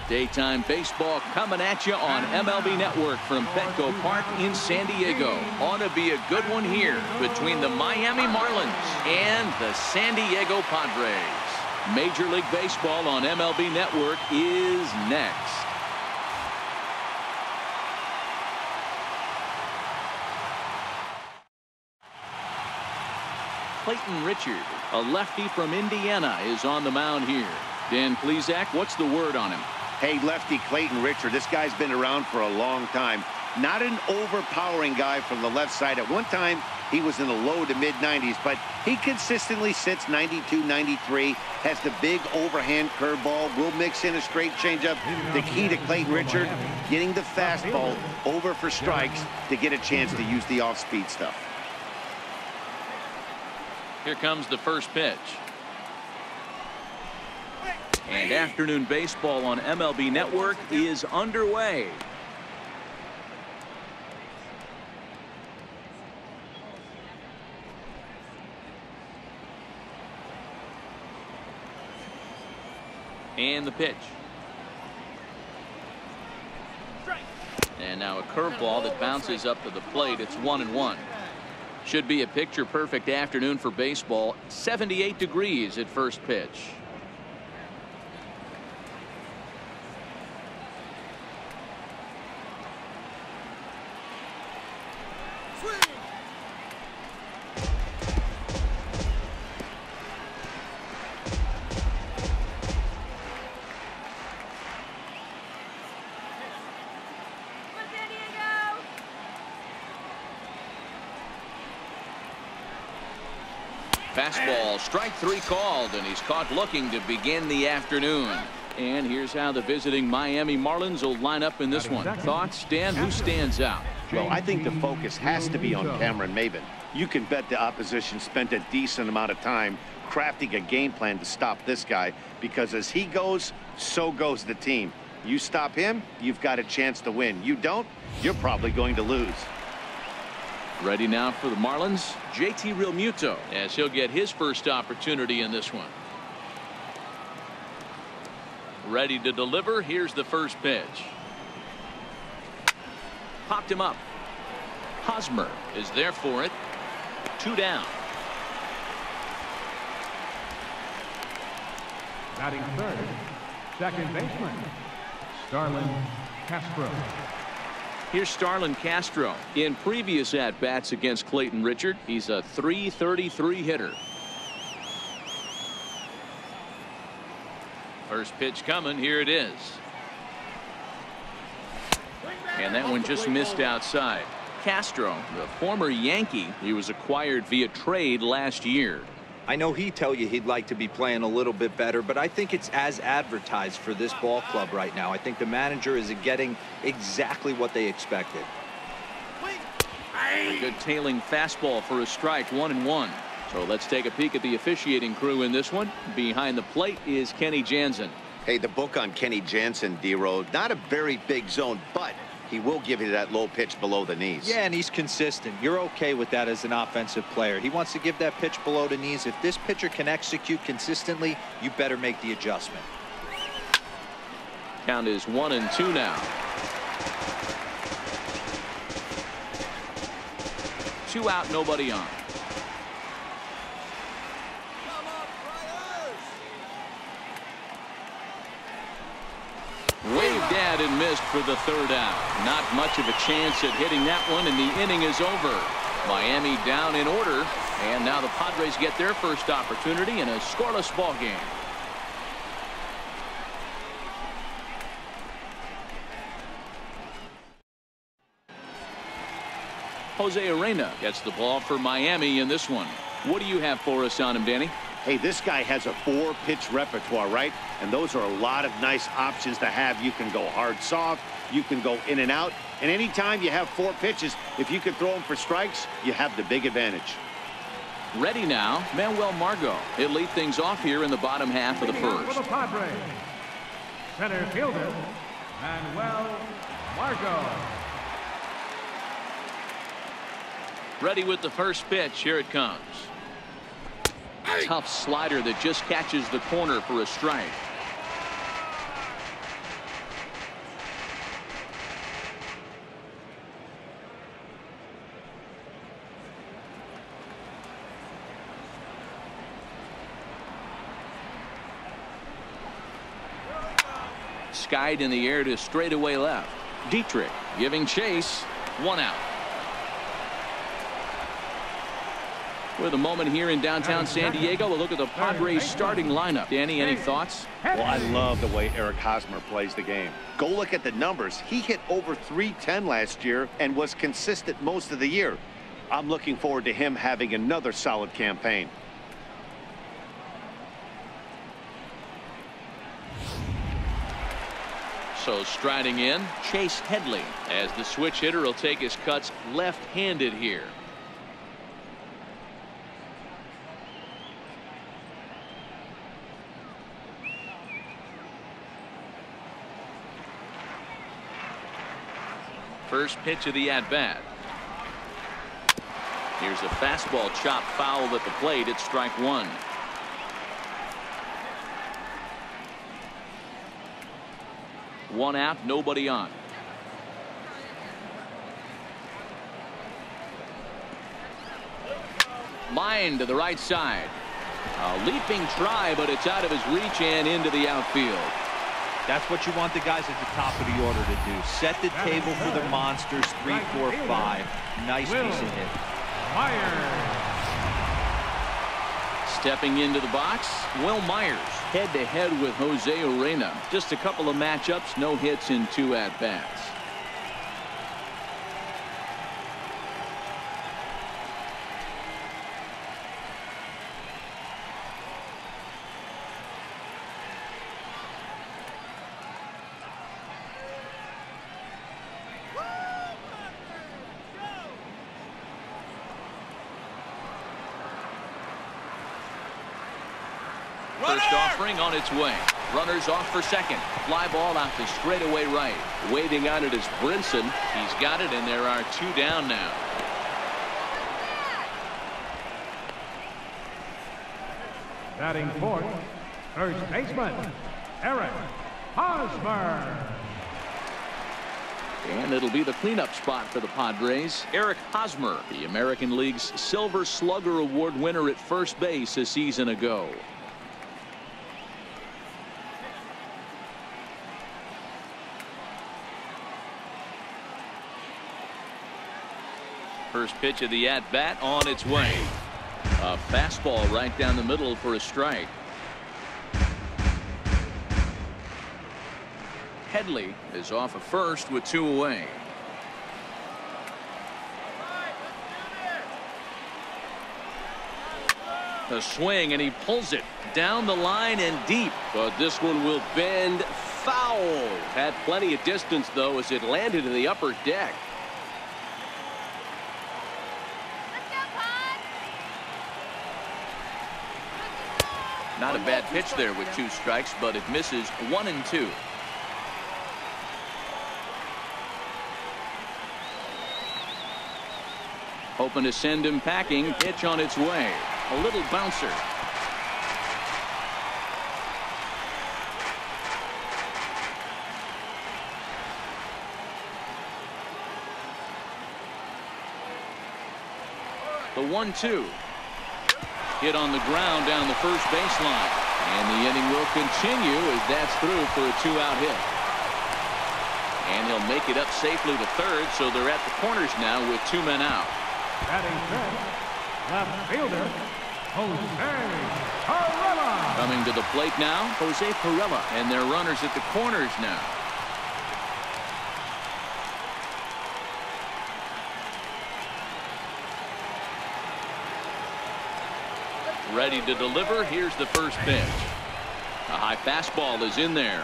Daytime baseball coming at you on MLB Network from Petco Park in San Diego. Ought to be a good one here between the Miami Marlins and the San Diego Padres. Major League Baseball on MLB Network is next. Clayton Richard, a lefty from Indiana, is on the mound here. Dan Plesac, what's the word on him? Hey, lefty Clayton Richard, this guy's been around for a long time. Not an overpowering guy from the left side. At one time, he was in the low to mid-90s, but he consistently sits 92, 93, has the big overhand curveball, will mix in a straight changeup. The key to Clayton Richard, getting the fastball over for strikes to get a chance to use the off-speed stuff. Here comes the first pitch. And afternoon baseball on MLB Network is underway. And the pitch. And now a curveball that bounces up to the plate. It's 1-1. Should be a picture-perfect afternoon for baseball. 78 degrees at first pitch. Fastball, strike three called, and he's caught looking to begin the afternoon. And here's how the visiting Miami Marlins will line up in this one. Thoughts, Dan? Who stands out? Well, I think the focus has to be on Cameron Maybin. You can bet the opposition spent a decent amount of time crafting a game plan to stop this guy, because as he goes, so goes the team. You stop him, you've got a chance to win. You don't, you're probably going to lose. Ready now for the Marlins, JT Realmuto, as he'll get his first opportunity in this one. Ready to deliver. Here's the first pitch. Popped him up. Hosmer is there for it. 2 down. Batting third, second baseman, Starlin Castro. Here's Starlin Castro. In previous at-bats against Clayton Richard, he's a .333 hitter. First pitch coming. Here it is. And that one just missed outside. Castro, the former Yankee, he was acquired via trade last year. I know he'd tell you he'd like to be playing a little bit better, but I think it's as advertised for this ball club right now. I think the manager is getting exactly what they expected. A good tailing fastball for a strike, 1-1. So let's take a peek at the officiating crew in this one. Behind the plate is Kenny Jansen. Hey, the book on Kenny Jansen, D-Road, not a very big zone, but he will give you that low pitch below the knees. Yeah, and he's consistent. You're okay with that as an offensive player. He wants to give that pitch below the knees. If this pitcher can execute consistently, you better make the adjustment. Count is 1-2 now. 2 out, nobody on. Waved at and missed for the 3rd out. Not much of a chance at hitting that one, and the inning is over. Miami down in order, and now the Padres get their first opportunity in a scoreless ball game. Jose Arena gets the ball for Miami in this one. What do you have for us on him, Danny? Hey, this guy has a 4-pitch repertoire, right? And those are a lot of nice options to have. You can go hard, soft. You can go in and out. And anytime you have 4 pitches, if you can throw them for strikes, you have the big advantage. Ready now, Manuel Margot. He'll lead things off here in the bottom half of the first. For the Padres, center fielder, Manuel Margot. Ready with the first pitch. Here it comes. Tough slider that just catches the corner for a strike. skied in the air to straightaway left. Dietrich giving chase. 1 out. With a moment here in downtown San Diego, we'll look at the Padres starting lineup. Danny, any thoughts? Well, I love the way Eric Hosmer plays the game. Go look at the numbers. He hit over .310 last year and was consistent most of the year. I'm looking forward to him having another solid campaign. So striding in, Chase Headley, as the switch hitter will take his cuts left-handed here. First pitch of the at-bat. Here's a fastball chop foul at the plate. It's strike 1. One out, nobody on. Line to the right side. A leaping try, but it's out of his reach and into the outfield. That's what you want the guys at the top of the order to do. Set the table for the monsters. 3, 4, 5. Nice piece of hit. Stepping into the box, Will Myers head-to-head with Jose Urena. Just a couple of matchups, no hits in 2 at-bats. First offering on its way. Runners off for second. Fly ball out to straightaway right. Waiting on it is Brinson. He's got it, and there are 2 down now. Batting fourth, first baseman, Eric Hosmer. And it'll be the cleanup spot for the Padres. Eric Hosmer, the American League's Silver Slugger Award winner at first base a season ago. First pitch of the at-bat on its way. A fastball right down the middle for a strike. Headley is off of first with 2 away. A swing, and he pulls it down the line and deep. But this one will bend foul. Had plenty of distance, though, as it landed in the upper deck. Not a bad pitch there with 2 strikes, but it misses 1 and 2. Hoping to send him packing. Pitch on its way. A little bouncer. The 1-2. Hit on the ground down the first baseline. And the inning will continue as that's through for a 2-out hit. And he'll make it up safely to third, so they're at the corners now with 2 men out. Batting fifth, left fielder, Jose Pirela. Coming to the plate now, Jose Pirela. And their runners at the corners now. Ready to deliver. Here's the first pitch. A high fastball is in there.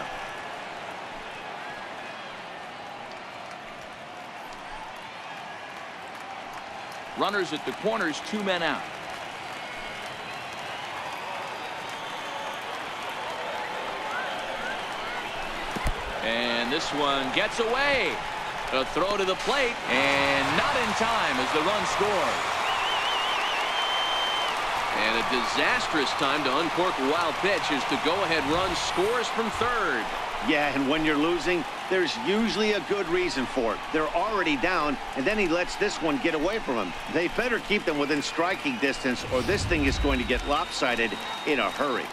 Runners at the corners, 2 men out. And this one gets away. A throw to the plate, and not in time as the run scores. And a disastrous time to uncork a wild pitch as the go-ahead run scores from third. Yeah, and when you're losing, there's usually a good reason for it. They're already down, and then he lets this one get away from him. They better keep them within striking distance, or this thing is going to get lopsided in a hurry.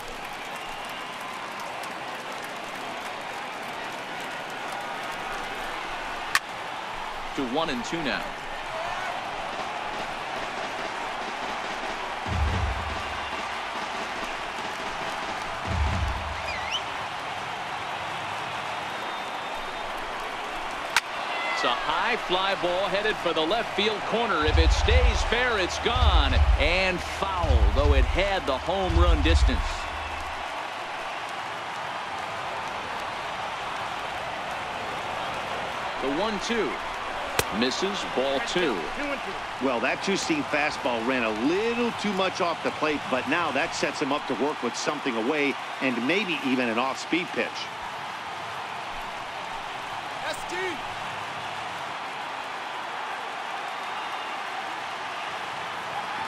to 1-2 now. It's a high fly ball headed for the left field corner. If it stays fair, it's gone. And foul, though it had the home run distance. The 1-2. Misses, ball 2. Well, that two-seam fastball ran a little too much off the plate, but now that sets him up to work with something away and maybe even an off-speed pitch.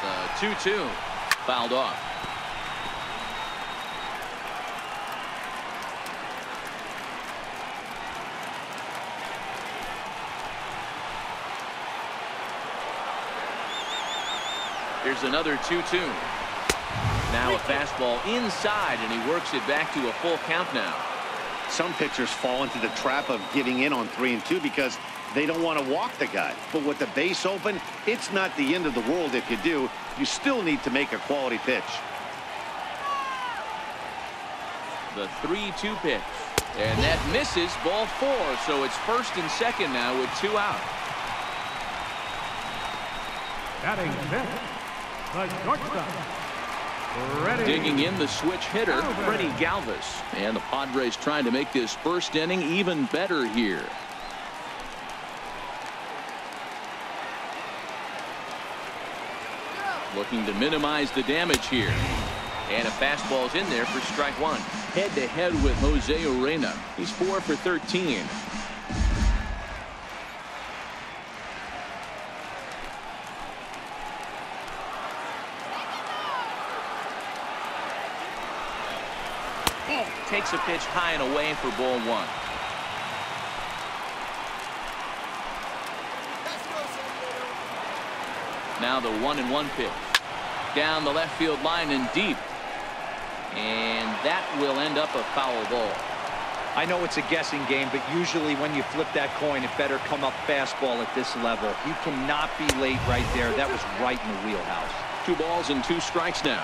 The 2-2. Fouled off. Here's another 2-2. Now a fastball inside, and he works it back to a full count now. Some pitchers fall into the trap of giving in on 3-2 because they don't want to walk the guy. But with the base open, it's not the end of the world if you do. You still need to make a quality pitch. The 3-2 pitch. And that misses, ball 4. So it's first and second now with 2 out. Batting fifth, the shortstop. Ready. Digging in the switch hitter, Freddie Galvis. And the Padres trying to make this first inning even better here. Looking to minimize the damage here. And a fastball's in there for strike 1. Head-to-head with Jose Urena. He's 4 for 13. Takes a pitch high and away for ball 1. Now the 1-1 pitch. Down the left field line and deep. And that will end up a foul ball. I know it's a guessing game, but usually when you flip that coin, it better come up fastball at this level. You cannot be late right there. That was right in the wheelhouse. 2 balls and 2 strikes now.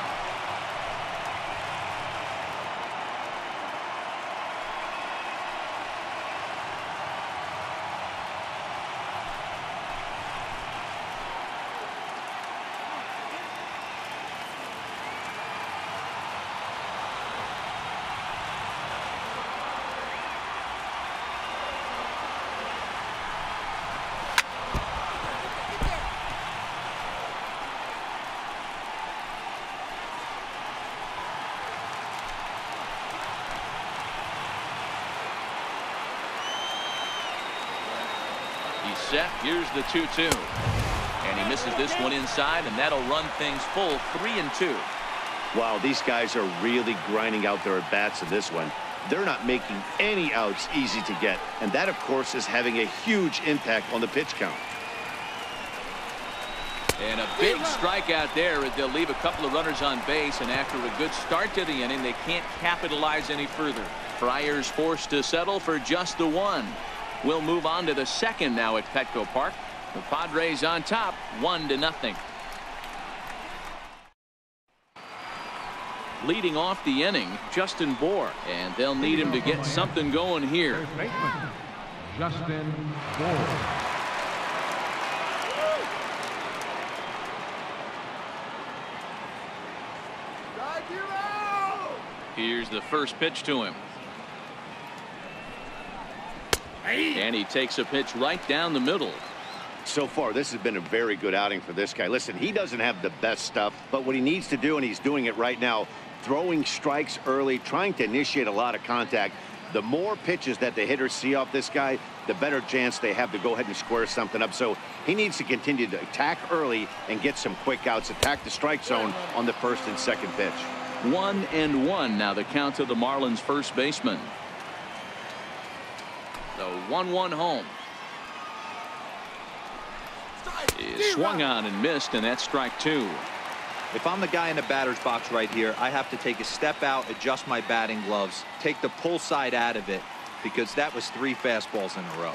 Set. Here's the 2-2. And he misses this one inside, and that'll run things full 3-2. Wow, these guys are really grinding out their at-bats in this one. They're not making any outs easy to get, and that, of course, is having a huge impact on the pitch count. And a big strikeout there as they'll leave a couple of runners on base, and after a good start to the inning, they can't capitalize any further. Friars forced to settle for just the 1. We'll move on to the second now at Petco Park. The Padres on top, 1-0. Leading off the inning, Justin Bohr, and they'll need him to get something going here. First baseman, Justin Bohr. Here's the first pitch to him. And he takes a pitch right down the middle. So far, this has been a very good outing for this guy. Listen, he doesn't have the best stuff, but what he needs to do, and he's doing it right now, throwing strikes early, trying to initiate a lot of contact. The more pitches that the hitters see off this guy, the better chance they have to go ahead and square something up. So he needs to continue to attack early and get some quick outs, attack the strike zone on the first and second pitch. 1-1 now the count to the Marlins first baseman. The 1-1 home is swung on and missed, and that's strike 2. If I'm the guy in the batter's box right here, I have to take a step out, adjust my batting gloves, take the pull side out of it, because that was 3 fastballs in a row.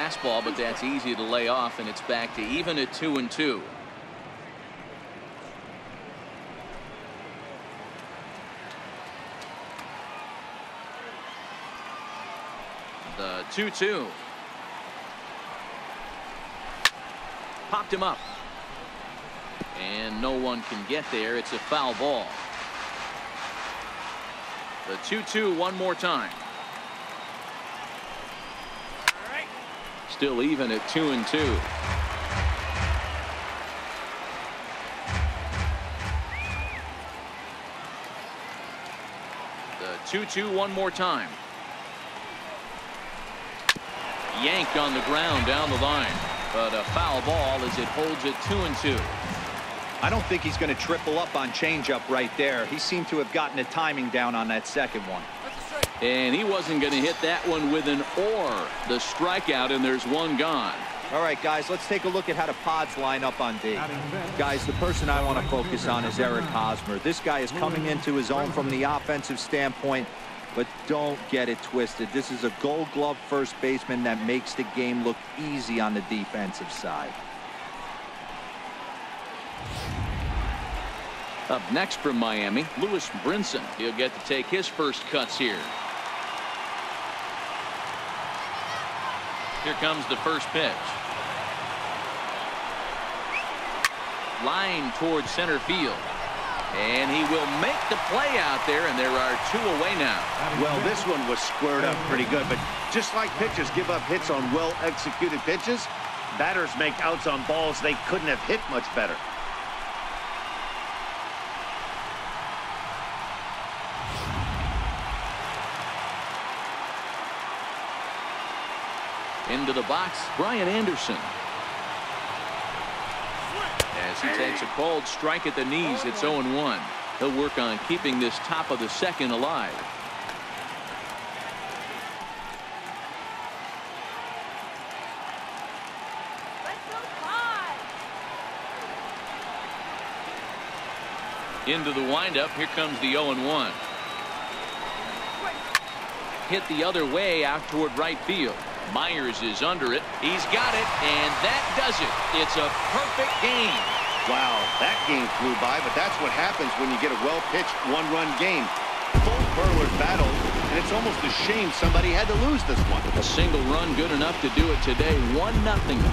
fastball, but that's easy to lay off, and it's back to even at 2-2. The 2-2. Popped him up. And no one can get there. It's a foul ball. The 2-2 one more time. Still even at 2-2. The 2-2 one more time. Yanked on the ground down the line. But a foul ball as it holds it 2-2. I don't think he's going to triple up on changeup right there. He seemed to have gotten the timing down on that second one. And he wasn't going to hit that one with an or. The strikeout, and there's one gone. All right, guys, let's take a look at how the Pods line up on D. Guys, the person I want to focus on is Eric Hosmer. This guy is coming into his own from the offensive standpoint, but don't get it twisted. This is a Gold Glove first baseman that makes the game look easy on the defensive side. Up next from Miami, Lewis Brinson. He'll get to take his first cuts here. Here comes the first pitch. Line towards center field. And he will make the play out there, and there are two away now. Well, this one was squared up pretty good, but just like pitchers give up hits on well-executed pitches, batters make outs on balls they couldn't have hit much better. Into the box, Brian Anderson. As he takes a cold strike at the knees, it's 0-1. He'll work on keeping this top of the second alive. Into the windup, here comes the 0-1. Hit the other way out toward right field. Myers is under it. He's got it, and that does it. It's a perfect game. Wow, that game flew by, but that's what happens when you get a well-pitched one-run game. Both hurlers battled, and it's almost a shame somebody had to lose this one. A single run good enough to do it today. 1-0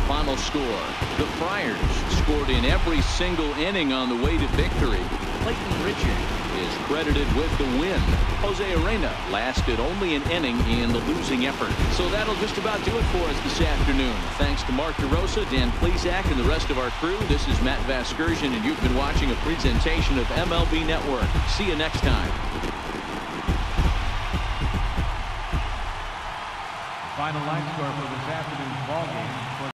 final score. The Friars scored in every single inning on the way to victory. Clayton Richard is credited with the win. Jose Arena lasted only an inning in the losing effort. So that'll just about do it for us this afternoon. Thanks to Mark DeRosa, Dan Plesac, and the rest of our crew. This is Matt Vasgersian, and you've been watching a presentation of MLB Network. See you next time. Final line score for this afternoon's ball game.